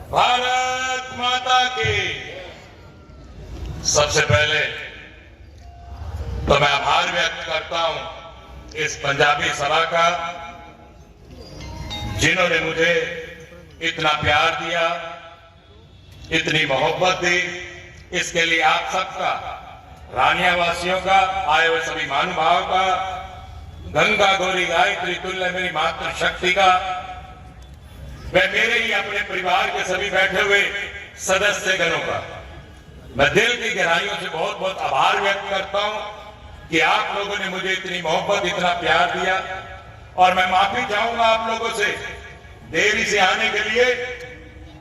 भारत माता की। सबसे पहले तो मैं आभार व्यक्त करता हूं इस पंजाबी सभा का, जिन्होंने मुझे इतना प्यार दिया, इतनी मोहब्बत दी। इसके लिए आप सबका, रानिया वासियों का, आए हुए सभी महानुभाव का, गंगा गौरी गायत्री तुल्य मेरी मातृशक्ति का, मैं मेरे ही अपने परिवार के सभी बैठे हुए सदस्यगणों का मैं दिल की गहराइयों से बहुत बहुत आभार व्यक्त करता हूं कि आप लोगों ने मुझे इतनी मोहब्बत, इतना प्यार दिया। और मैं माफी चाहूंगा आप लोगों से देरी से आने के लिए।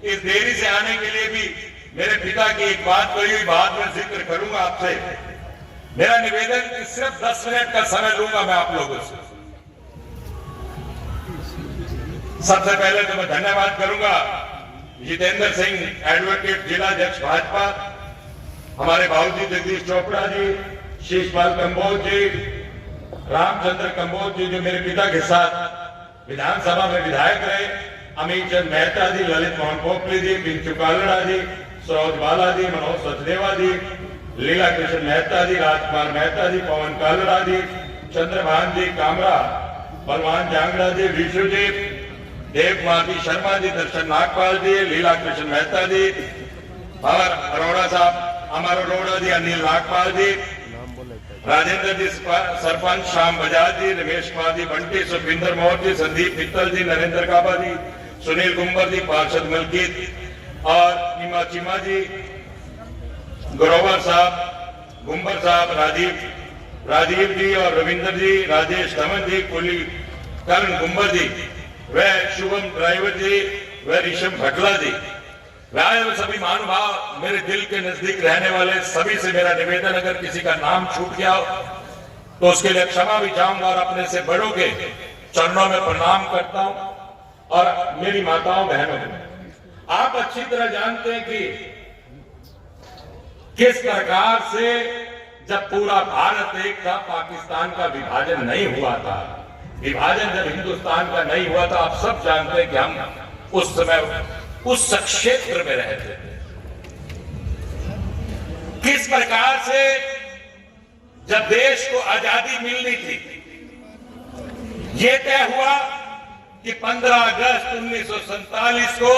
इस देरी से आने के लिए भी मेरे पिता की एक बात कही हुई बात में जिक्र करूंगा आपसे। मेरा निवेदन कि सिर्फ 10 मिनट का समय लूंगा मैं आप लोगों से। सबसे पहले तो मैं धन्यवाद करूंगा जितेंद्र सिंह, एडवोकेट, जिला अध्यक्ष भाजपा, हमारे बाबूजी जगदीश चोपड़ा जी, शीशपाल कंबोज जी, रामचंद्र कंबोज जी जो मेरे पिता के साथ विधानसभा में विधायक रहे, अमित चंद मेहता जी, ललित मोहन पोखली जी, पिंचू कालड़ा जी, सरोज बाला जी, मनोज सचदेवा जी, लीला कृष्ण मेहता जी, राजकुमार मेहता जी, पवन कालड़ा जी, चंद्रभान जी कामरा, बलवान जांगड़ा जी, विशु जी, देव कुमार जी शर्मा जी, दर्शन नागपाल जी, लीला कृष्ण मेहता जी, और अरोड़ा साहब, अमर अरोड़ा जी, अनिल नागपाल जी, राजेंद्र जी सरपंच, श्याम बजाज जी, रमेश कुमार जी, बंटी, सुखविंदर मोहन जी, संदीप मित्तल जी, नरेंद्र काबा जी, सुनील गुम्बर जी, पार्षद मलकीत और नीमा चीमा जी, ग्रोवर साहब, गुम्बर साहब, राजीव जी और रविंद्र जी, राजेश दमन जी, कुली कर्ण गुम्बर जी, वह शुभम ड्राइवर जी, वह ऋषभ भटला जी, वह सभी महानुभाव, मेरे दिल के नजदीक रहने वाले सभी से मेरा निवेदन, अगर किसी का नाम छूट गया हो तो उसके लिए क्षमा भी चाहूंगा और अपने से बड़ों के चरणों में प्रणाम करता हूं। और मेरी माताओं बहनों, आप अच्छी तरह जानते हैं कि किस प्रकार से जब पूरा भारत एक था, पाकिस्तान का विभाजन नहीं हुआ था, विभाजन जब हिंदुस्तान का नहीं हुआ था, आप सब जानते हैं कि हम उस समय उस क्षेत्र में रहते थे। किस प्रकार से जब देश को आजादी मिलनी थी, यह तय हुआ कि 15 अगस्त 1947 को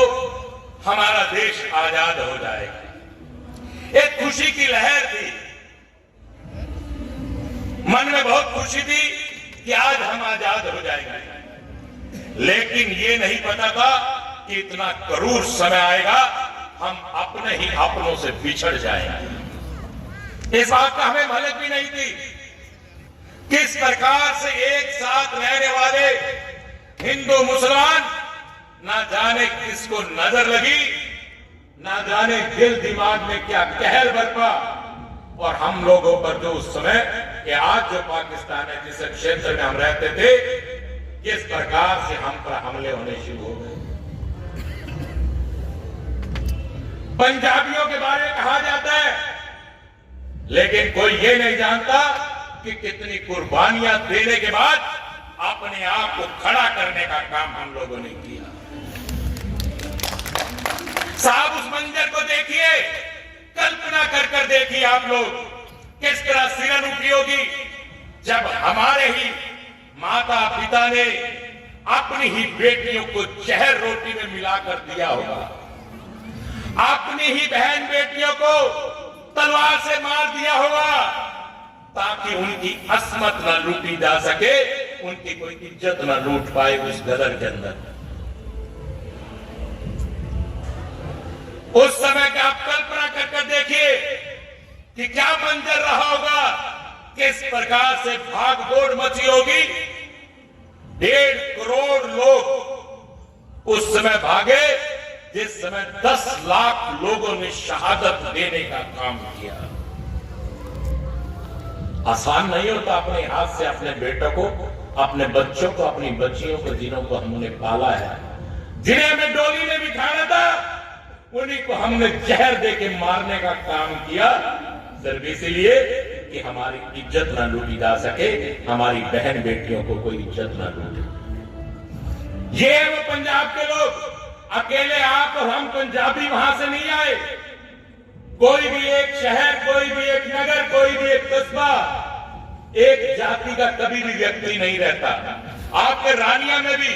हमारा देश आजाद हो जाएगा। एक खुशी की लहर थी, मन में बहुत खुशी थी कि आज हम आजाद हो जाएंगे। लेकिन ये नहीं पता था कि इतना क्रूर समय आएगा, हम अपने ही अपनों से बिछड़ जाएंगे। इस बात का हमें भनक भी नहीं थी। किस प्रकार से एक साथ रहने वाले हिंदू मुसलमान, ना जाने किसको नजर लगी, ना जाने दिल दिमाग में क्या कहर बरपा, और हम लोगों पर जो उस समय कि आज जो पाकिस्तान है, जिस क्षेत्र में हम रहते थे, किस प्रकार से हम पर हमले होने शुरू हो गए। पंजाबियों के बारे में कहा जाता है, लेकिन कोई ये नहीं जानता कि कितनी कुर्बानियां देने के बाद अपने आप को खड़ा करने का काम हम लोगों ने किया। साहब, उस मंजर को देखिए, कल्पना कर देखिए आप लोग, किस तरह सिरन उठी होगी जब हमारे ही माता पिता ने अपनी ही बेटियों को जहर रोटी में मिलाकर दिया होगा, अपनी ही बहन बेटियों को तलवार से मार दिया होगा, ताकि उनकी अस्मत न लूटी जा सके, उनकी कोई इज्जत न लूट पाए उस गदर के अंदर। उस समय का आप कल्पना कर देखिए कि क्या मंजर रहा होगा, किस प्रकार से भाग दौड़ मची होगी। 1.5 करोड़ लोग उस समय भागे, जिस समय 10 लाख लोगों ने शहादत देने का काम किया। आसान नहीं होता अपने हाथ से अपने बेटों को, अपने बच्चों को, अपनी बच्चियों को, जिन्हों को हमने पाला है, जिन्हें हमें डोली में बिठाना था, उन्हीं को हमने जहर देके मारने का काम किया, सिर्फ इसलिए कि हमारी इज्जत ना लूटी जा सके, हमारी बहन बेटियों को कोई इज्जत ना लूटे। ये है वो पंजाब के लोग, अकेले आप और हम पंजाबी वहां से नहीं आए। कोई भी एक शहर, कोई भी एक नगर, कोई भी एक कस्बा एक जाति का कभी भी व्यक्ति नहीं रहता। आपके रानिया में भी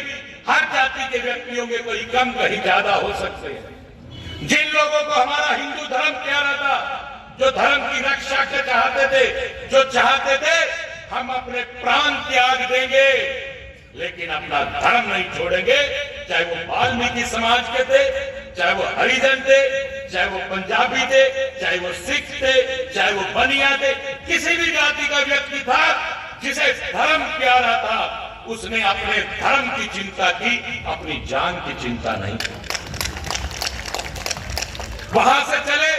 हर जाति के व्यक्ति होंगे, कोई कम कहीं ज्यादा हो सकते हैं। जिन लोगों को हमारा हिंदू धर्म प्यारा था, जो धर्म की रक्षा के चाहते थे, जो चाहते थे हम अपने प्राण त्याग देंगे लेकिन अपना धर्म नहीं छोड़ेंगे, चाहे वो वाल्मीकि समाज के थे, चाहे वो हरिजन थे, चाहे वो पंजाबी थे, चाहे वो सिख थे, चाहे वो बनिया थे, किसी भी जाति का व्यक्ति था जिसे धर्म प्यारा था, उसने अपने धर्म की चिंता की, अपनी जान की चिंता नहीं की। वहां से चले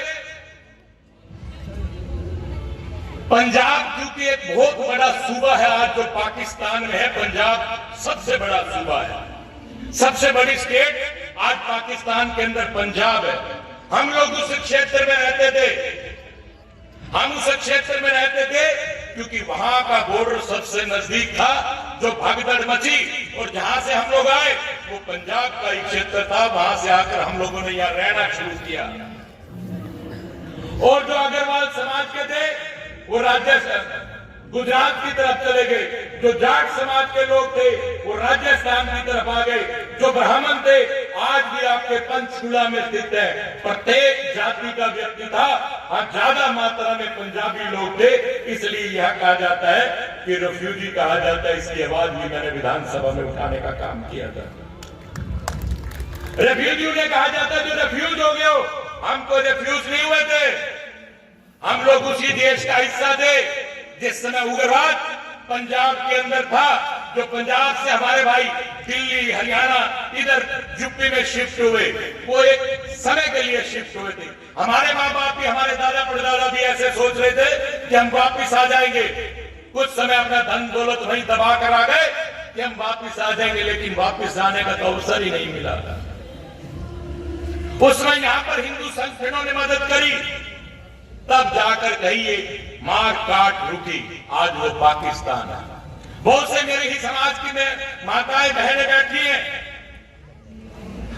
पंजाब, क्योंकि एक बहुत बड़ा सूबा है आज जो पाकिस्तान में है। पंजाब सबसे बड़ा सूबा है, सबसे बड़ी स्टेट आज पाकिस्तान के अंदर पंजाब है। हम लोग उस क्षेत्र में रहते थे, हम उस क्षेत्र में रहते थे क्योंकि वहां का बॉर्डर सबसे नजदीक था। जो भगदड़ मची और जहां से हम लोग आए वो पंजाब का ही क्षेत्र था। वहां से आकर हम लोगों ने यहां रहना शुरू किया। और जो अग्रवाल समाज के थे वो राजस्थान, गुजरात की तरफ चले गए। जो जाट समाज के लोग थे वो राजस्थान की तरफ आ गए। जो ब्राह्मण थे आज भी आपके पंचकुला में स्थित है। प्रत्येक जाति का व्यक्ति था। हाँ, ज्यादा मात्रा में पंजाबी लोग थे, इसलिए यह कहा जाता है कि रेफ्यूजी कहा जाता है। इसकी आवाज भी मैंने विधानसभा में उठाने का काम किया था। रेफ्यूजी उन्हें कहा जाता है जो रेफ्यूज हो गए हो। हम कोई रेफ्यूज नहीं हुए थे, हम लोग उसी देश का हिस्सा थे जिस समय उग्रवाद पंजाब के अंदर था। जो पंजाब से हमारे भाई दिल्ली, हरियाणा, इधर यूपी में शिफ्ट हुए, वो एक समय के लिए शिफ्ट हुए थे। हमारे माँ बाप भी, हमारे दादा परदादा भी ऐसे सोच रहे थे कि हम वापिस आ जाएंगे। कुछ समय अपना धन दौलत वहीं दबा कर आ गए कि हम वापिस आ जाएंगे, लेकिन वापिस आने का तो अवसर ही नहीं मिला। उस समय यहां पर हिंदू संगठनों ने मदद करी, तब जाकर कहिए मार काट रुकी। आज वो पाकिस्तान है। बहुत से मेरे ही समाज की माताएं बहनें बैठी हैं।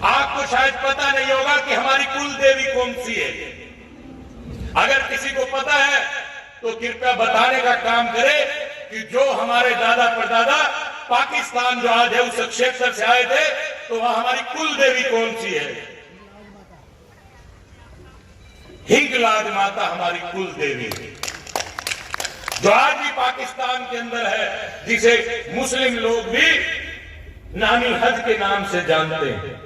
आपको शायद पता नहीं होगा कि हमारी कुल देवी कौन सी है। अगर किसी को पता है तो कृपया बताने का काम करे कि जो हमारे दादा परदादा पाकिस्तान जो आज है उस क्षेत्र से आए थे, तो वहां हमारी कुल देवी कौन सी है? हिंगलाज माता हमारी कुल देवी है, जो आज भी पाकिस्तान के अंदर है, जिसे मुस्लिम लोग भी नानी हज के नाम से जानते हैं।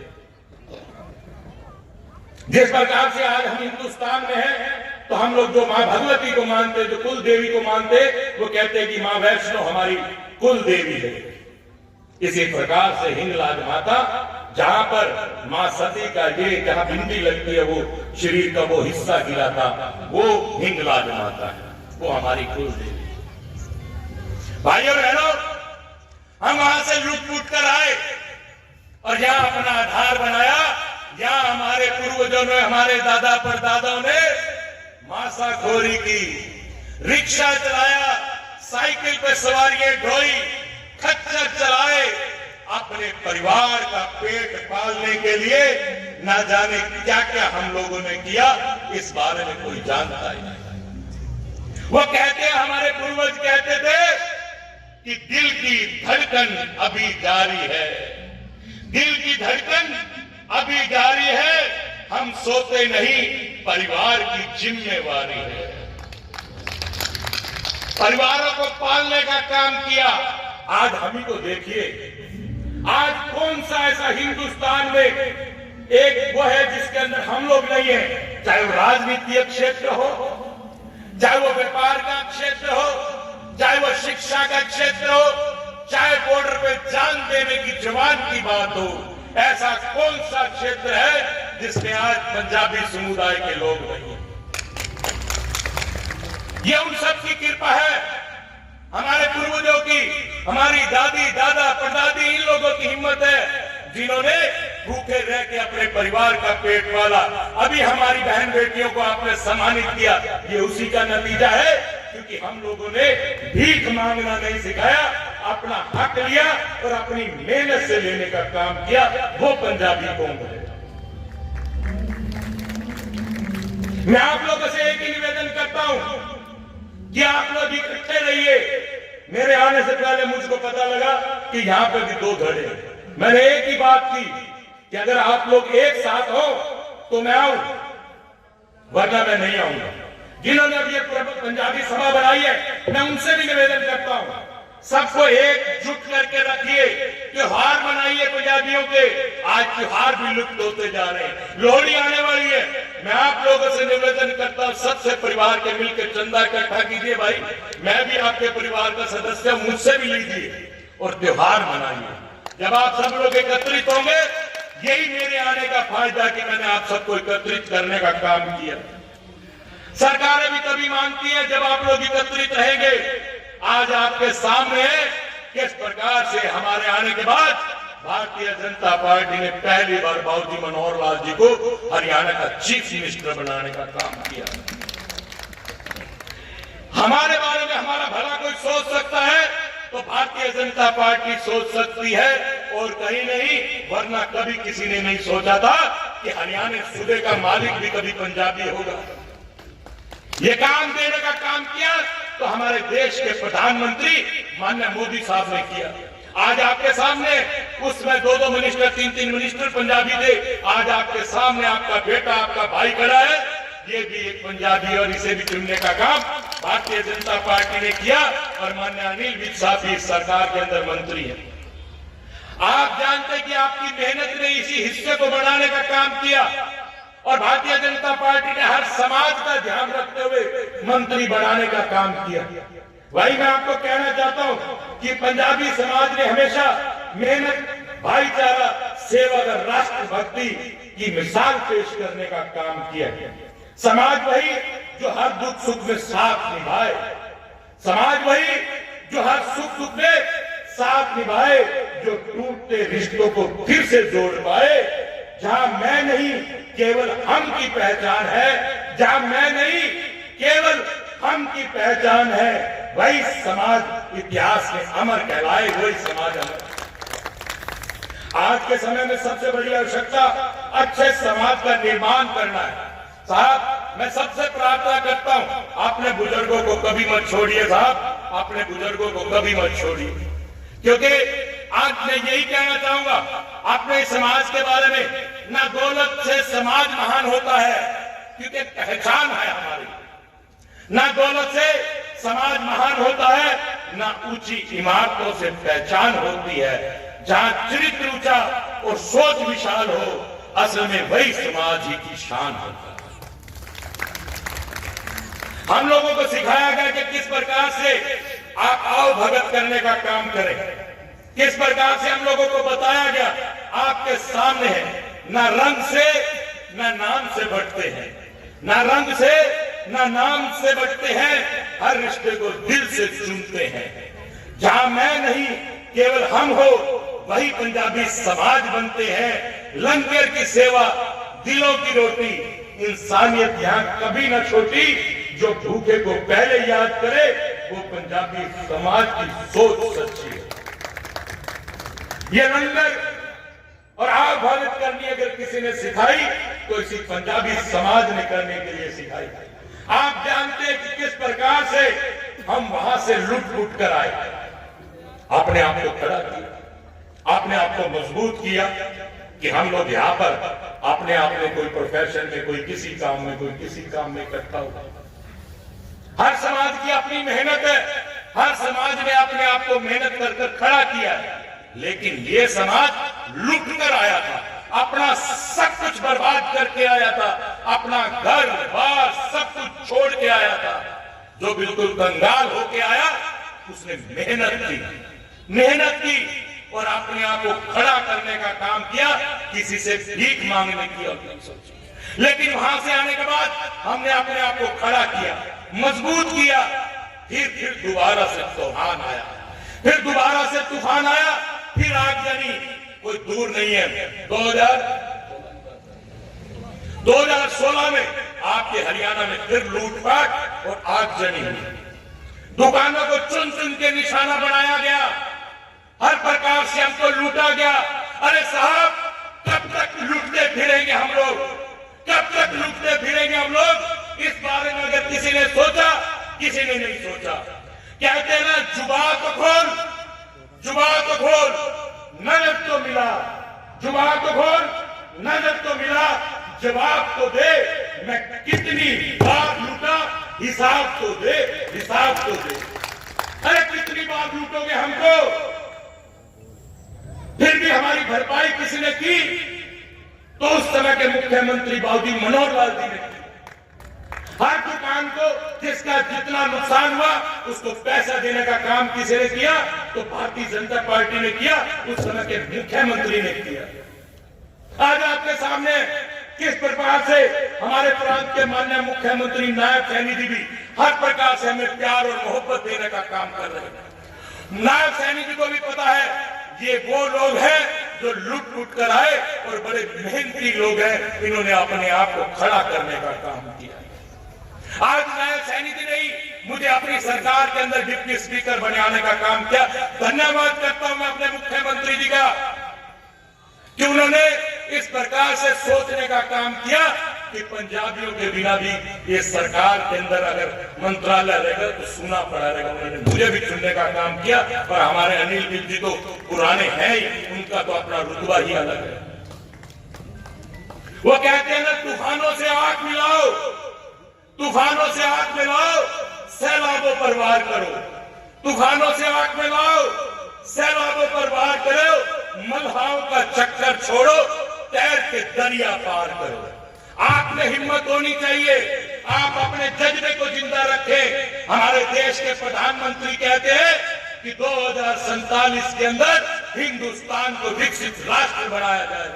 जिस प्रकार से आज हम हिंदुस्तान में हैं, तो हम लोग जो मां भगवती को मानते, जो कुल देवी को मानते, वो कहते हैं कि मां वैष्णो हमारी कुल देवी है। इसी प्रकार से हिंगलाज माता, जहां पर मां सती का ये जहां बिंदी लगती है, वो शरीर का वो हिस्सा गिरा था, वो हिंगलाज माता है, वो हमारी कुल देवी। भाइयों बहनों, हम वहां से लूट फूट कर आए और यहां अपना आधार बनाया। यहां हमारे पूर्वजों ने, हमारे दादा परदादाओं ने मांसाखोरी की, रिक्शा चलाया, साइकिल पे सवारियां ढोई, खच्चर चलाए, अपने परिवार का पेट पालने के लिए ना जाने क्या क्या हम लोगों ने किया, इस बारे में कोई जानता ही नहीं। वो कहते हैं, हमारे पूर्वज कहते थे कि दिल की धड़कन अभी जारी है, दिल की धड़कन अभी जारी है, हम सोते नहीं, परिवार की जिम्मेवारी है। परिवारों को पालने का काम किया। आज हम ही को देखिए, आज कौन सा ऐसा हिंदुस्तान में एक वो है जिसके अंदर हम लोग नहीं है, चाहे वो राजनीतिक क्षेत्र हो, चाहे वो व्यापार का क्षेत्र हो, चाहे वो शिक्षा का क्षेत्र हो, चाहे बॉर्डर पे जान देने की जवान की बात हो। ऐसा कौन सा क्षेत्र है जिसमें आज पंजाबी समुदाय के लोग नहीं हैं? ये उन सब की कृपा है, हमारे पूर्वजों की, हमारी दादी दादा परदादी, इन लोगों की हिम्मत है जिन्होंने भूखे रह के अपने परिवार का पेट पाला। अभी हमारी बहन बेटियों को आपने सम्मानित किया, ये उसी का नतीजा है, क्योंकि हम लोगों ने भीख मांगना नहीं सिखाया, अपना हक लिया और अपनी मेहनत से लेने का काम किया। वो पंजाबी कौम है। मैं आप लोगों से एक ही निवेदन करता हूं कि आप लोग इकट्ठे रहिए। मेरे आने से पहले मुझको पता लगा कि यहां पर भी दो धड़े हैं। मैंने एक ही बात की कि अगर आप लोग एक साथ हो तो मैं आऊं, वरना मैं नहीं आऊंगा। जिन्होंने अब ये पंजाबी सभा बनाई है, मैं उनसे भी निवेदन करता हूं, सबको एकजुट करके रखिए। त्योहार मनाइए पंजाबियों के। आज त्योहार भी लुप्त होते जा रहे हैं। लोहड़ी आने वाली है। मैं आप लोगों से निवेदन करता हूं, सबसे परिवार के मिलकर चंदा इकट्ठा कीजिए। भाई मैं भी आपके परिवार का सदस्य हूं, मुझसे भी लीजिए और त्योहार मनाइए। जब आप सब लोग एकत्रित होंगे, यही मेरे आने का फायदा कि मैंने आप सबको एकत्रित करने का काम किया। सरकारें भी तभी मानती है जब आप लोग एकत्रित रहेंगे। आज आपके सामने है किस प्रकार से हमारे आने के बाद भारतीय जनता पार्टी ने पहली बार बाबूजी मनोहर लाल जी को हरियाणा का चीफ मिनिस्टर बनाने का काम किया। हमारे बारे में हमारा भला कोई सोच सकता है तो भारतीय जनता पार्टी सोच सकती है, और कहीं नहीं, वरना कभी किसी ने नहीं सोचा था कि हरियाणा सूबे का मालिक भी कभी पंजाबी होगा। ये काम देने का काम किया तो हमारे देश के प्रधानमंत्री माननीय मोदी साहब ने किया। आज आपके सामने उसमें दो मिनिस्टर, तीन मिनिस्टर पंजाबी थे। आज आपके सामने आपका बेटा, आपका भाई खड़ा है, ये भी एक पंजाबी, और इसे भी चुनने का काम भारतीय जनता पार्टी ने किया। और माननीय अनिल विज साहब भी सरकार के अंदर मंत्री है। आप जानते हैं कि आपकी मेहनत ने इसी हिस्से को बढ़ाने का काम किया, और भारतीय जनता पार्टी ने हर समाज का ध्यान रखते हुए मंत्री बनाने का काम किया। वही मैं आपको कहना चाहता हूं कि पंजाबी समाज ने हमेशा मेहनत, भाईचारा, सेवा और राष्ट्रभक्ति की मिसाल पेश करने का काम किया। समाज वही जो हर दुख सुख में साथ निभाए, समाज वही जो हर सुख में साथ निभाए, जो टूटते रिश्तों को फिर से जोड़ पाए। जहां मैं नहीं केवल हम की पहचान है, जहां मैं नहीं केवल हम की पहचान है, वही समाज इतिहास में अमर कहलाए, वही समाज अमर। आज के समय में सबसे बड़ी आवश्यकता अच्छे समाज का निर्माण करना है। साहब मैं सबसे प्रार्थना करता हूं, अपने बुजुर्गों को कभी मत छोड़िए साहब, अपने बुजुर्गों को कभी मत छोड़िए, क्योंकि आज मैं यही कहना चाहूंगा अपने समाज के बारे में, ना दौलत से समाज महान होता है, क्योंकि पहचान है हमारी। ना दौलत से समाज महान होता है, ना ऊंची इमारतों से पहचान होती है। जहां चरित्र ऊंचा और सोच विशाल हो, असल में वही समाज ही की शान होता है। हम लोगों को सिखाया गया कि किस प्रकार से आप आओ भगत करने का काम करें, किस प्रकार से हम लोगों को बताया गया। आपके सामने है, ना रंग से ना नाम से बढ़ते हैं, ना रंग से ना नाम से बढ़ते हैं, हर रिश्ते को दिल से चुनते हैं। जहां मैं नहीं केवल हम हो, वही पंजाबी समाज बनते हैं। लंगर की सेवा, दिलों की रोटी, इंसानियत यहां कभी न छोटी। जो भूखे को पहले याद करे, वो पंजाबी समाज की सोच सच्ची है। ये लंगर और आग भगत करनी अगर किसी ने सिखाई तो इसी पंजाबी समाज ने करने के लिए सिखाई। आप जानते हैं कि किस प्रकार से हम वहां से लुट कर आए। अपने आप को खड़ा किया, अपने आप को मजबूत किया कि हम लोग यहां पर अपने आप में कोई प्रोफेशन में, कोई किसी काम में, कोई किसी काम में इकट्ठा हुआ। हर समाज की अपनी मेहनत है, हर समाज ने अपने आप को मेहनत कर खड़ा किया है। लेकिन ये समाज लुट कर आया था, अपना सब कुछ बर्बाद करके आया था, अपना घर बार सब कुछ छोड़ के आया था। जो बिल्कुल कंगाल होके आया, उसने मेहनत की और अपने आप को खड़ा करने का काम किया, किसी से भीख मांगने की और नहीं सोची। लेकिन वहां से आने के बाद हमने अपने आप को खड़ा किया, मजबूत किया। फिर दोबारा से तूफान आया, फिर दोबारा से तूफान आया, फिर आगजनी कोई दूर नहीं है। 2016 में आपके हरियाणा में फिर लूटपाट और आगजनी हुई। दुकानों को चुन चुन के निशाना बनाया गया, हर प्रकार से हमको लूटा गया। अरे साहब, कब तक लूटते फिरेंगे हम लोग, कब तक लूटते फिरेंगे हम लोग? इस बारे में अगर किसी ने सोचा, किसी ने नहीं सोचा। कहते हैं ना, जुबान तो खोल, जुबान तो खोल, नजर तो मिला, जुबान तो खोल, नजर तो मिला, जवाब तो दे, मैं कितनी बार लूटा, हिसाब तो दे, हिसाब तो दे। अरे कितनी बार लूटोगे हमको? फिर भी हमारी भरपाई किसी ने की? तो उस समय के मुख्यमंत्री बाबूजी मनोहर लाल जी ने की। हर दुकान को जिसका जितना नुकसान हुआ उसको पैसा देने का काम किसी ने किया? तो भारतीय जनता पार्टी ने किया, उस समय के मुख्यमंत्री ने किया। आज आपके सामने किस प्रकार से हमारे प्रांत के माननीय मुख्यमंत्री नायब सैनी जी भी हर प्रकार से हमें प्यार और मोहब्बत देने का काम कर रहे हैं। नायब सैनी जी को भी पता है ये वो लोग हैं जो लुट लुट कर आए और बड़े मेहनती लोग हैं, इन्होंने अपने आप को खड़ा करने का काम किया। आज नायब सैनी जी ने मुझे अपनी सरकार के अंदर डिप्टी स्पीकर बनाने का काम किया। धन्यवाद करता हूं मैं अपने मुख्यमंत्री जी का कि उन्होंने इस प्रकार से सोचने का काम किया कि पंजाबियों के बिना भी ये सरकार के अंदर अगर मंत्रालय रहेगा तो सुना पड़ा रहेगा। उन्होंने मुझे भी चुनने का काम किया, पर हमारे अनिल विज जी तो पुराने हैं ही, उनका तो अपना रुतबा ही अलग है। वो कहते हैं ना, तूफानों से आंख मिलाओ, तूफानों से आंख मिलाओ, सैलाबों पर वार करो, तूफानों से आंख मिलाओ, सैलाबों पर वार करो, मल्हाओं का चक्कर छोड़ो, तैर के दरिया पार करो। आप में हिम्मत होनी चाहिए, आप अपने जज्बे को जिंदा रखें। हमारे देश के प्रधानमंत्री कहते हैं कि 2047 के अंदर हिंदुस्तान को विकसित राष्ट्र बनाया जाए।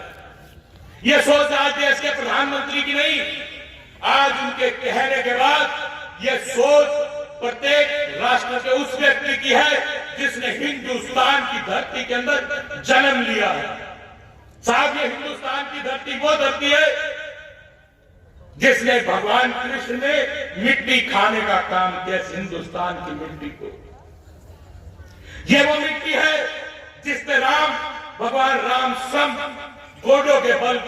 यह सोच आज देश के प्रधानमंत्री की नहीं, आज उनके कहने के बाद यह सोच प्रत्येक राष्ट्र के उस व्यक्ति की है जिसने हिंदुस्तान की धरती के अंदर जन्म लिया है। साहब, ये हिंदुस्तान की धरती वो धरती है जिसने भगवान कृष्ण ने मिट्टी खाने का काम किया, हिंदुस्तान की मिट्टी को। ये वो मिट्टी है जिसने भगवान राम स्वयं घोड़ों के बल,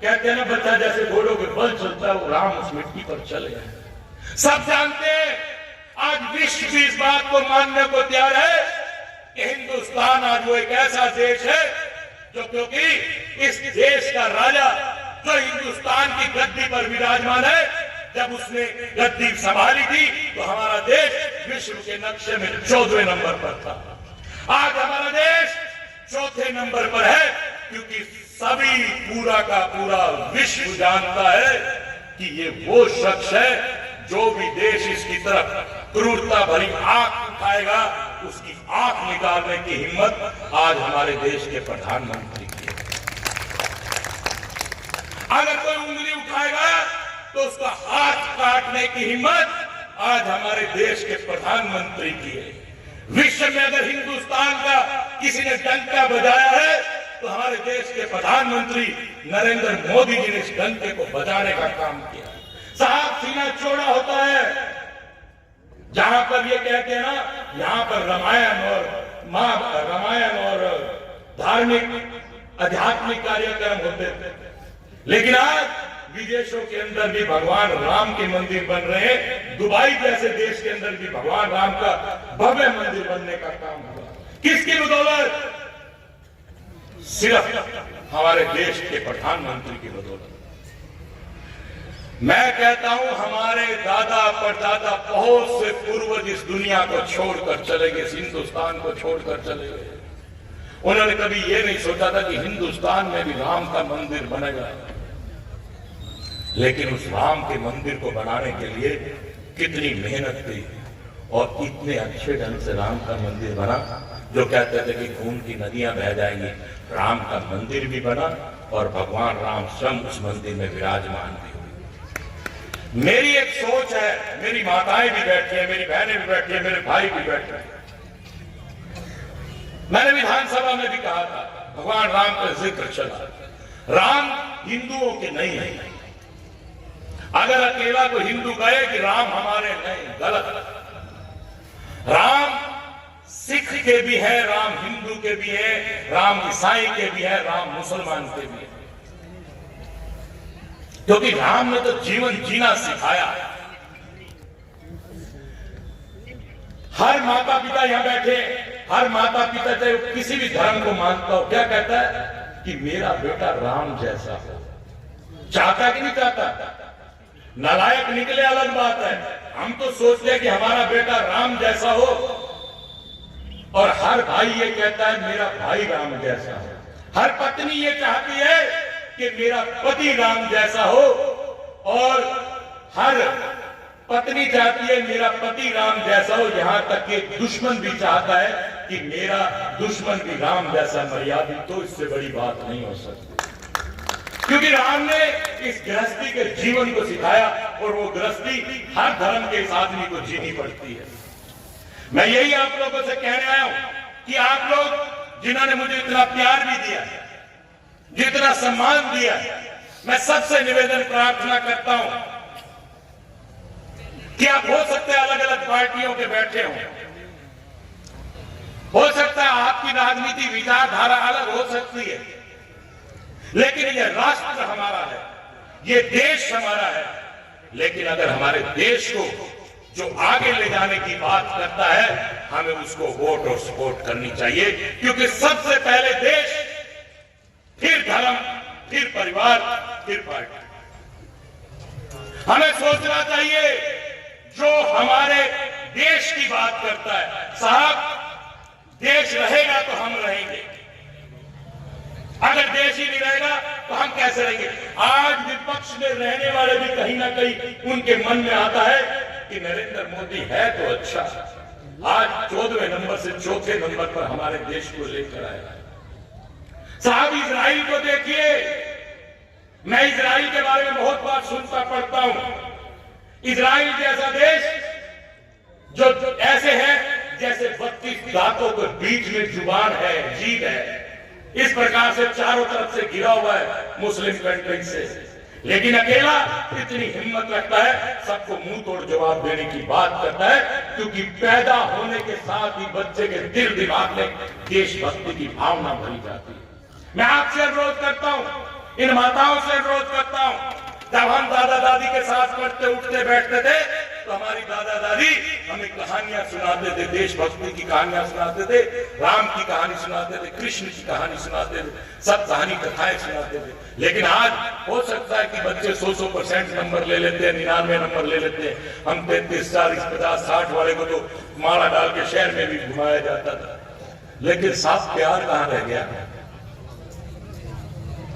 कहते हैं ना बच्चा जैसे घोड़ों के बल चलता है, वो राम उस मिट्टी पर चले गए। सब जानते हैं, आज विश्व भी इस बात को मानने को तैयार है कि हिंदुस्तान आज वो एक ऐसा देश है जो, क्योंकि इस देश का राजा जो हिंदुस्तान की गद्दी पर विराजमान है, जब उसने गद्दी संभाली थी तो हमारा देश विश्व के नक्शे में 14वें नंबर पर था। आज हमारा देश 4थे नंबर पर है, क्योंकि सभी पूरा का पूरा विश्व जानता है कि ये वो शख्स है जो भी देश इसकी तरफ क्रूरता भरी आंख उठाएगा, उसकी आंख निकालने की हिम्मत आज हमारे देश के प्रधानमंत्री की है। अगर कोई उंगली उठाएगा तो उसका हाथ काटने की हिम्मत आज हमारे देश के प्रधानमंत्री की है। विश्व में अगर हिंदुस्तान का किसी ने डंका बजाया है तो हमारे देश के प्रधानमंत्री नरेंद्र मोदी जी ने इस डंके को बजाने का काम किया। साहब, सीना चौड़ा होता है, जहां पर ये कहते हैं ना, यहां पर रामायण और धार्मिक आध्यात्मिक कार्यक्रम होते थे, लेकिन आज विदेशों के अंदर भी भगवान राम के मंदिर बन रहे हैं। दुबई जैसे देश के अंदर भी भगवान राम का भव्य मंदिर बनने का काम हुआ। किसकी बदौलत? सिर्फ हमारे देश के प्रधानमंत्री की बदौलत। मैं कहता हूं, हमारे दादा परदादा बहुत से पूर्वज इस दुनिया को छोड़कर चले गए, इस हिंदुस्तान को छोड़कर चले गए। उन्होंने कभी यह नहीं सोचा था कि हिंदुस्तान में भी राम का मंदिर बनेगा, लेकिन उस राम के मंदिर को बनाने के लिए कितनी मेहनत की और इतने अच्छे ढंग से राम का मंदिर बना, जो कहते थे कि खून की नदियां बह जाएंगी। राम का मंदिर भी बना और भगवान राम स्वयं उस मंदिर में विराजमान भी हुए। मेरी एक सोच है, मेरी माताएं भी बैठी है, मेरी बहनें भी बैठी है, मेरे भाई भी बैठे हैं। मैंने विधानसभा में भी कहा था, भगवान राम का जिक्र चला, राम हिंदुओं के नहीं है। अगर अकेला को हिंदू कहे कि राम हमारे नहीं, गलत। राम सिख के भी है, राम हिंदू के भी है, राम ईसाई के भी है, राम मुसलमान के भी है। क्योंकि राम ने तो जीवन जीना सिखाया। हर माता पिता यहां बैठे, हर माता पिता चाहे वो किसी भी धर्म को मानता हो, क्या कहता है कि मेरा बेटा राम जैसा हो। चाहता कि नहीं चाहता? नालायक निकले अलग बात है, हम तो सोचते हैं कि हमारा बेटा राम जैसा हो, और हर भाई ये कहता है मेरा भाई राम जैसा हो। हर पत्नी ये चाहती है कि मेरा पति राम जैसा हो, और हर पत्नी चाहती है मेरा पति राम जैसा हो। यहां तक कि दुश्मन भी चाहता है कि मेरा दुश्मन भी राम जैसा मर्यादित। तो इससे बड़ी बात नहीं हो सकती, क्योंकि राम ने इस गृहस्थी के जीवन को सिखाया, और वो गृहस्थी हर धर्म के इस आदमी को जीनी पड़ती है। मैं यही आप लोगों से कहने आया हूं कि आप लोग जिन्होंने मुझे इतना प्यार भी दिया, जितना सम्मान दिया, मैं सबसे निवेदन प्रार्थना करता हूं कि आप हो सकते हैं अलग अलग पार्टियों के बैठे हो सकता है आपकी राजनीति विचारधारा अलग हो सकती है, लेकिन यह राष्ट्र हमारा है, यह देश हमारा है। लेकिन अगर हमारे देश को जो आगे ले जाने की बात करता है, हमें उसको वोट और सपोर्ट करनी चाहिए, क्योंकि सबसे पहले देश, फिर धर्म, फिर परिवार, फिर पार्टी। हमें सोचना चाहिए जो हमारे देश की बात करता है, साहब देश रहेगा तो हम रहेंगे, अगर देश ही नहीं रहेगा तो हम कैसे रहेंगे। आज विपक्ष में रहने वाले भी कहीं ना कहीं उनके मन में आता है कि नरेंद्र मोदी है तो अच्छा, आज 14वें नंबर से चौथे नंबर पर हमारे देश को लेकर आया। साहब इजराइल को देखिए, मैं इजराइल के बारे में बहुत बार सुनता पढ़ता हूं। इजराइल जैसा देश जो ऐसे है जैसे 32 दांतों के बीच में जुबान है, जीभ है, इस प्रकार से चारों तरफ से घिरा हुआ है मुस्लिम कंट्री से, लेकिन अकेला इतनी हिम्मत रखता है, सबको मुंह तोड़ जवाब देने की बात करता है, क्योंकि पैदा होने के साथ ही बच्चे के दिल दिमाग में देशभक्ति की भावना भरी जाती है। मैं आपसे अनुरोध करता हूं, इन माताओं से अनुरोध करता हूं, जब हम दादा दादी के साथ पढ़ते उठते बैठते थे तो हमारी दादा दादी हमें कहानियां सुनाते थे, देशभक्ति की कहानियां सुनाते थे, राम की कहानी सुनाते थे, कृष्ण की कहानी सुनाते थे, सब कहानी कथाएं सुनाते थे। लेकिन आज हो सकता है कि बच्चे 100% नंबर ले लेते हैं, 99 नंबर ले लेते हैं। हम 33, 40, 50, 60 वाले को तो माला डाल के शहर में भी घुमाया जाता था, लेकिन साफ प्यार कहां रह गया?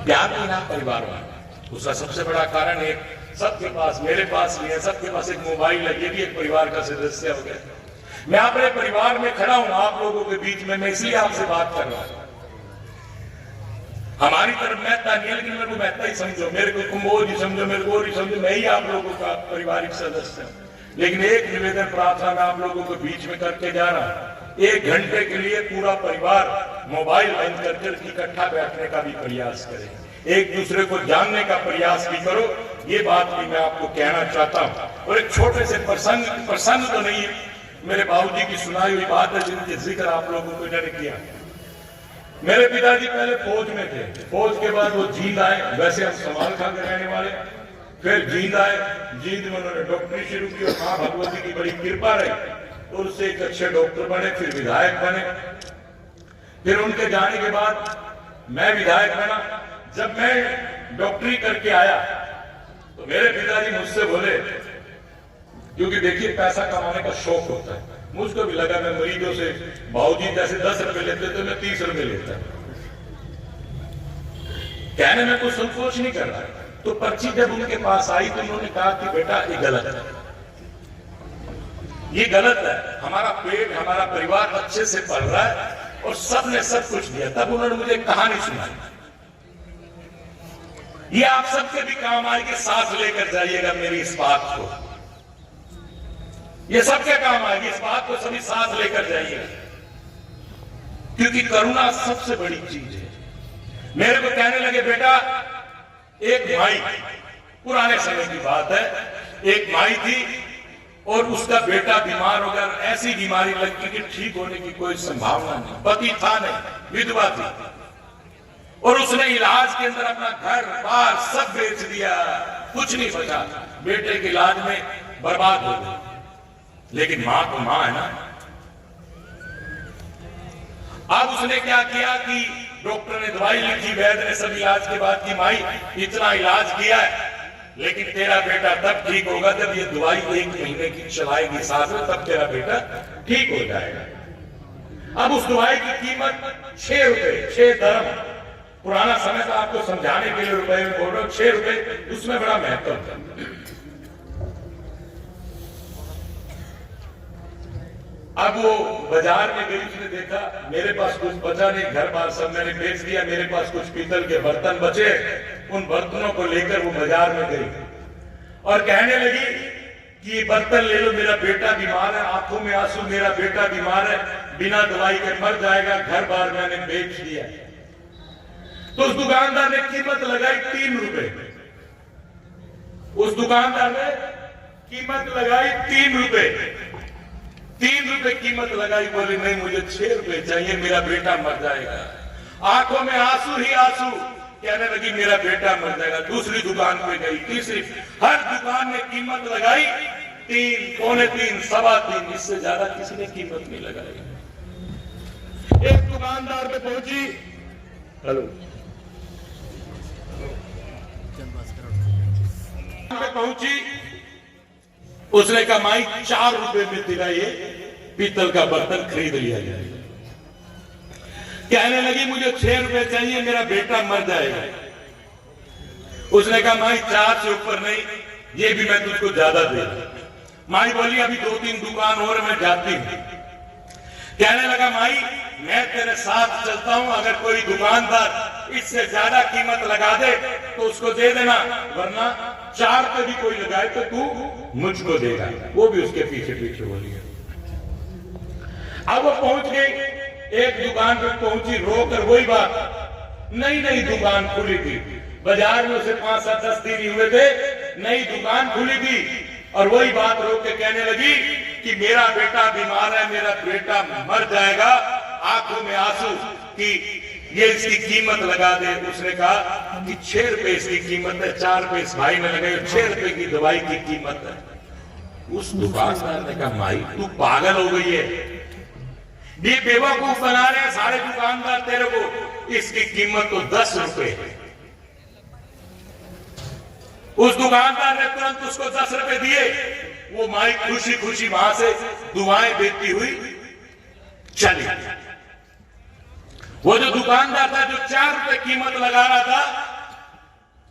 प्यार नहीं ना परिवार में। उसका सबसे बड़ा कारण है, सबके पास, मेरे पास भी है, सबके पास एक मोबाइल है, ये भी एक परिवार का सदस्य हो गया। मैं अपने परिवार में खड़ा हूं, आप लोगों के बीच में, मैं इसलिए आपसे बात कर रहा हूं। हमारी तरफ महत्ता नहीं है, लेकिन मेरे को महत्ता ही समझो, मेरे को कुंभोज ही समझो, मेरे को ही समझो, मैं ही आप लोगों का पारिवारिक सदस्य हूं। लेकिन एक निवेदन प्रार्थना मैं आप लोगों के बीच में करके जा रहा हूं, 1 घंटे के लिए पूरा परिवार मोबाइल बंद करके इकट्ठा बैठने का भी प्रयास करें, एक दूसरे को जानने का प्रयास भी करो। ये बात भी मैं आपको कहना चाहता हूं। और एक छोटे से प्रसंग तो नहीं है, मेरे बाबूजी की सुनाई हुई बात है जिनके जिक्र आप लोगों को इन्होंने किया। मेरे पिताजी पहले फौज में थे, फौज के बाद वो जींद आए, वैसे हम समाल खा के रहने वाले, फिर जींद आए, जींद में उन्होंने डॉक्टरी शुरू की, और मां भगवती की बड़ी कृपा रही, तो उससे एक अच्छे डॉक्टर बने, फिर विधायक बने। फिर उनके जाने के बाद मैं विधायक बना। जब मैं डॉक्टरी करके आया तो मेरे पिताजी मुझसे बोले, क्योंकि देखिए पैसा कमाने का शौक होता है, मुझको भी लगा मैं मरीजों से बाबूजी जैसे 10 रुपए लेते थे, मैं 30 रुपए लेता। कहने में कुछ संकोच नहीं कर रहा, तो पर्ची जब उनके पास आई तो उन्होंने कहा कि बेटा ये गलत है, ये गलत है, हमारा पेट, हमारा परिवार अच्छे से पल रहा है और सबने सब कुछ दिया। तब उन्होंने मुझे कहानी सुनाई, ये आप सबके भी काम आएगी, साथ लेकर जाइएगा मेरी इस बात को, ये सबके काम आएगी, इस बात को सभी साथ लेकर जाइएगा, क्योंकि करुणा सबसे बड़ी चीज है। मेरे को कहने लगे बेटा, एक माई, पुराने समय की बात है, एक माई थी और उसका बेटा बीमार हो गया, ऐसी बीमारी लगी कि ठीक होने की कोई संभावना नहीं, पति था नहीं, विधवा थी, और उसने इलाज के अंदर अपना घर बार सब बेच दिया, कुछ नहीं बचा, बेटे के इलाज में बर्बाद हो गई। लेकिन मां तो मां है ना, अब उसने क्या किया कि डॉक्टर ने दवाई लिखी, वैद्य ने सब इलाज के बाद की माई इतना इलाज किया है, लेकिन तेरा बेटा तब ठीक होगा जब ये दवाई 1 महीने की चलाएगी साथ में, तब तेरा बेटा ठीक हो जाएगा। अब उस दवाई की कीमत 6 रुपए, 6 दरम, पुराना समय था, आपको समझाने के लिए रुपए में बोल रहा हूं, 6 रुपए, उसमें बड़ा महत्व था। अब वो बाजार में गई, उसने देखा मेरे पास कुछ बचा नहीं, घर बार सब मैंने बेच दिया, मेरे पास कुछ पीतल के बर्तन बचे, उन बर्तनों को लेकर वो बाजार में गई और कहने लगी कि ये बर्तन ले लो, मेरा बेटा बीमार है, आंखों में आंसू, मेरा बेटा बीमार है, बिना दवाई के मर जाएगा, घर बार मैंने बेच दिया। तो उस दुकानदार ने कीमत लगाई 3 रुपए, उस दुकानदार ने कीमत लगाई 3 रुपए, 3 रुपए कीमत लगाई, बोले नहीं मुझे 6 रुपए चाहिए, मेरा बेटा मर जाएगा। आंखों में आंसू ही आंसू, कहने लगी मेरा बेटा मर जाएगा। दूसरी दुकान पे गई, तीसरी, हर दुकान ने कीमत लगाई 3, पौने 3, सवा 3, इससे ज्यादा किसी ने कीमत नहीं लगाई। एक दुकानदार पे पहुंची, हेलो पे पहुंची, उसने कहा माई 4 रुपए में तेरा ये पीतल का बर्तन खरीद लिया जाए। कहने लगी मुझे 6 रुपए चाहिए, मेरा बेटा मर जाएगा। उसने कहा माई 4 से ऊपर नहीं, ये भी मैं तुझको ज्यादा दे दूं। माई बोली अभी 2-3 दुकान और मैं जाती हूं। कहने लगा माई मैं तेरे साथ चलता हूं, अगर कोई दुकानदार इससे ज्यादा कीमत लगा दे तो उसको दे देना, वरना 4 पे भी कोई लगाए तो तू मुझको देगा। वो भी उसके पीछे पीछे बोली। अब वो पहुंच गई, एक दुकान पे पहुंची, रोकर वही बात, नई दुकान खुली थी, बाजार में उसे 5-7-10 दिन ही हुए थे, नई दुकान खुली थी, और वही बात रोक के कहने लगी कि मेरा बेटा बीमार है, मेरा बेटा मर जाएगा, आंखों में आंसू कि ये इसकी कीमत लगा दे। उसने कहा कि 6 रुपए इसकी कीमत है, 4 रुपए इस भाई ने लगाए, 6 रुपए की दवाई की कीमत है। उस दुकानदार ने कहा माई तू पागल हो गई है, ये बेवकूफ बना रहे हैं सारे दुकानदार तेरे को, इसकी कीमत तो 10 रुपए है। उस दुकानदार ने तुरंत उसको 10 रुपए दिए। वो माई खुशी खुशी वहां से दुआएं देती हुई चली। वो जो दुकानदार था जो 4 रुपए कीमत लगा रहा था,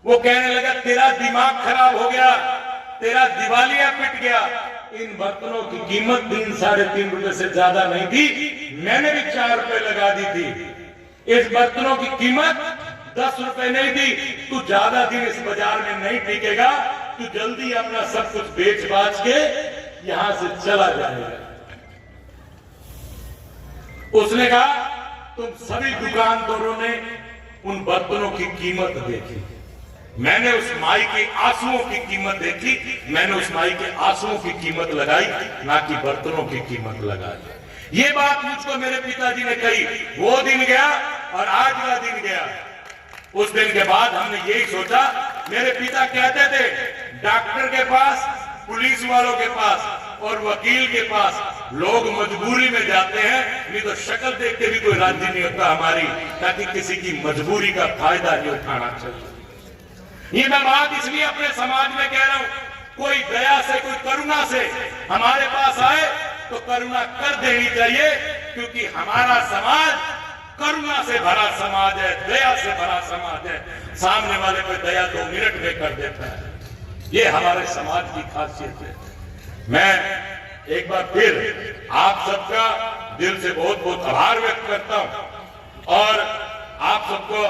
वो कहने लगा तेरा दिमाग खराब हो गया, तेरा दिवालिया पिट गया, इन बर्तनों की कीमत 3-3.5 रुपए से ज्यादा नहीं थी, मैंने भी 4 रुपए लगा दी थी। इस बर्तनों की कीमत 10 रुपए नहीं दी, तू ज्यादा दिन इस बाजार में नहीं टिकेगा, तू जल्दी अपना सब कुछ बेच बाच के यहां से चला जाएगा। उसने कहा तुम सभी दुकानदारों ने उन बर्तनों की कीमत देखी, मैंने उस माई के आंसुओं की कीमत देखी, मैंने उस माई के आंसुओं की कीमत लगाई, ना कि बर्तनों की कीमत लगाई। ये बात मुझको मेरे पिताजी ने कही, वो दिन गया और आज का दिन गया। उस दिन के बाद हमने यही सोचा, मेरे पिता कहते थे डॉक्टर के पास, पुलिस वालों के पास और वकील के पास लोग मजबूरी में जाते हैं, नहीं तो शक्ल देख के भी कोई राजी नहीं होता हमारी, ताकि किसी की मजबूरी का फायदा नहीं उठाना चाहिए। ये मैं बात इसलिए अपने समाज में कह रहा हूं, कोई दया से, कोई करुणा से हमारे पास आए तो करुणा कर देनी चाहिए, क्योंकि हमारा समाज करुणा से भरा समाज है, दया से भरा समाज है। सामने वाले को दया 2 मिनट में कर देता है, ये हमारे समाज की खासियत है। मैं एक बार फिर आप सबका दिल से बहुत बहुत आभार व्यक्त करता हूं और आप सबको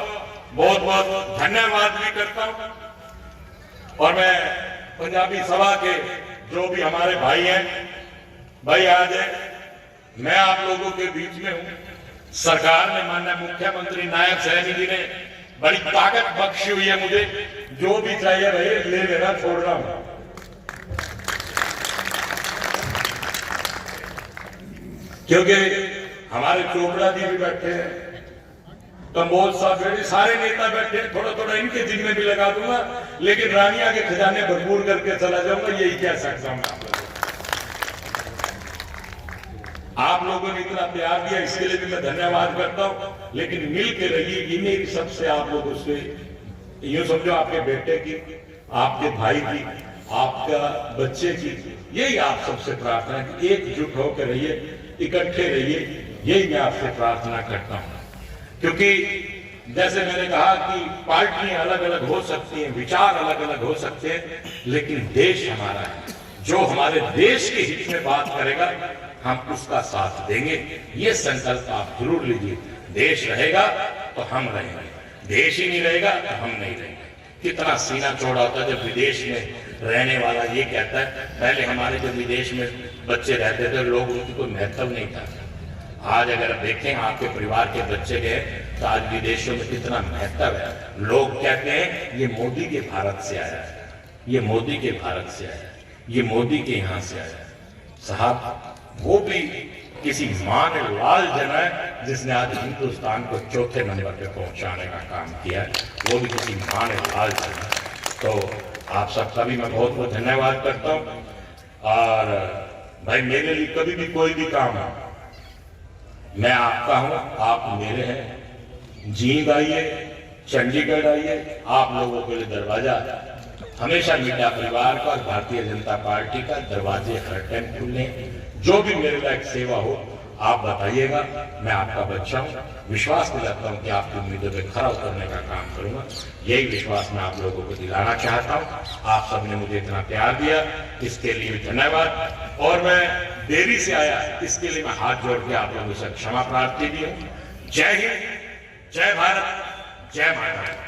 बहुत बहुत धन्यवाद भी करता हूं। और मैं पंजाबी सभा के जो भी हमारे भाई हैं, भाई आज है, मैं आप लोगों के बीच में हूं। सरकार ने, माननीय मुख्यमंत्री नायब सैनी जी ने बड़ी ताकत बख्शी हुई है मुझे, जो भी चाहिए भाई ले लेना, छोड़ रहा हूं। क्योंकि हमारे चोपड़ा जी भी बैठे हैं, कंबोज साहब बैठे, सारे नेता बैठे, थोड़ा थोड़ा इनके जिम्मे भी लगा दूंगा, लेकिन रानिया के खजाने भरपूर करके चला जाऊंगा, यही कह सकता हूं। आप लोगों ने इतना प्यार दिया, इसके लिए भी मैं धन्यवाद करता हूं। लेकिन मिल के रहिए, ये मेरी सबसे आप लोगों से, यूं समझो आपके बेटे की, आपके भाई की, आपका बच्चे की, यही आप सबसे प्रार्थना कि एकजुट होकर रहिए, इकट्ठे रहिए, यही मैं आपसे प्रार्थना करता हूं। क्योंकि जैसे मैंने कहा कि पार्टियां अलग अलग हो सकती हैं, विचार अलग अलग हो सकते हैं, लेकिन देश हमारा है। जो हमारे देश के हित में बात करेगा हम उसका साथ देंगे। ये संकल्प आप जरूर लीजिए। देश रहेगा तो हम रहेंगे, देश ही नहीं रहेगा तो हम नहीं रहेंगे। कितना सीना चौड़ा होता है जब विदेश में रहने वाला ये कहता है। पहले हमारे जब विदेश में बच्चे रहते थे, लोग उनकी कोई महत्व नहीं था। आज अगर देखें आपके परिवार के बच्चे गए तो आज विदेशों में कितना महत्व है। लोग कहते हैं ये मोदी के भारत से आया है, ये मोदी के भारत से आया है, ये मोदी के यहां से आया है। साहब, वो भी किसी मां ने लाल जना है जिसने आज हिंदुस्तान को चौथे नंबर पे पहुंचाने का काम किया है। वो भी किसी मां ने लाल जना। तो आप सबका भी मैं बहुत बहुत धन्यवाद करता हूं। और भाई, मेरे लिए कभी भी कोई भी काम है, मैं आपका हूं, आप मेरे हैं। जींद आइए, चंडीगढ़ आइए, आप लोगों के लिए दरवाजा हमेशा मीडिया परिवार का और भारतीय जनता पार्टी का दरवाजे हर टाइम खुले। जो भी मेरे लायक सेवा हो आप बताइएगा, मैं आपका बच्चा हूं। विश्वास दिलाता हूं कि आपकी उम्मीदों पर खरा उतरने का काम करूंगा। यही विश्वास मैं आप लोगों को दिलाना चाहता हूं। आप सबने मुझे इतना प्यार दिया, इसके लिए धन्यवाद। और मैं देरी से आया, इसके लिए मैं हाथ जोड़ के आप लोगों से क्षमा प्रार्थी भी हूं। जय हिंद, जय भारत, जय माता।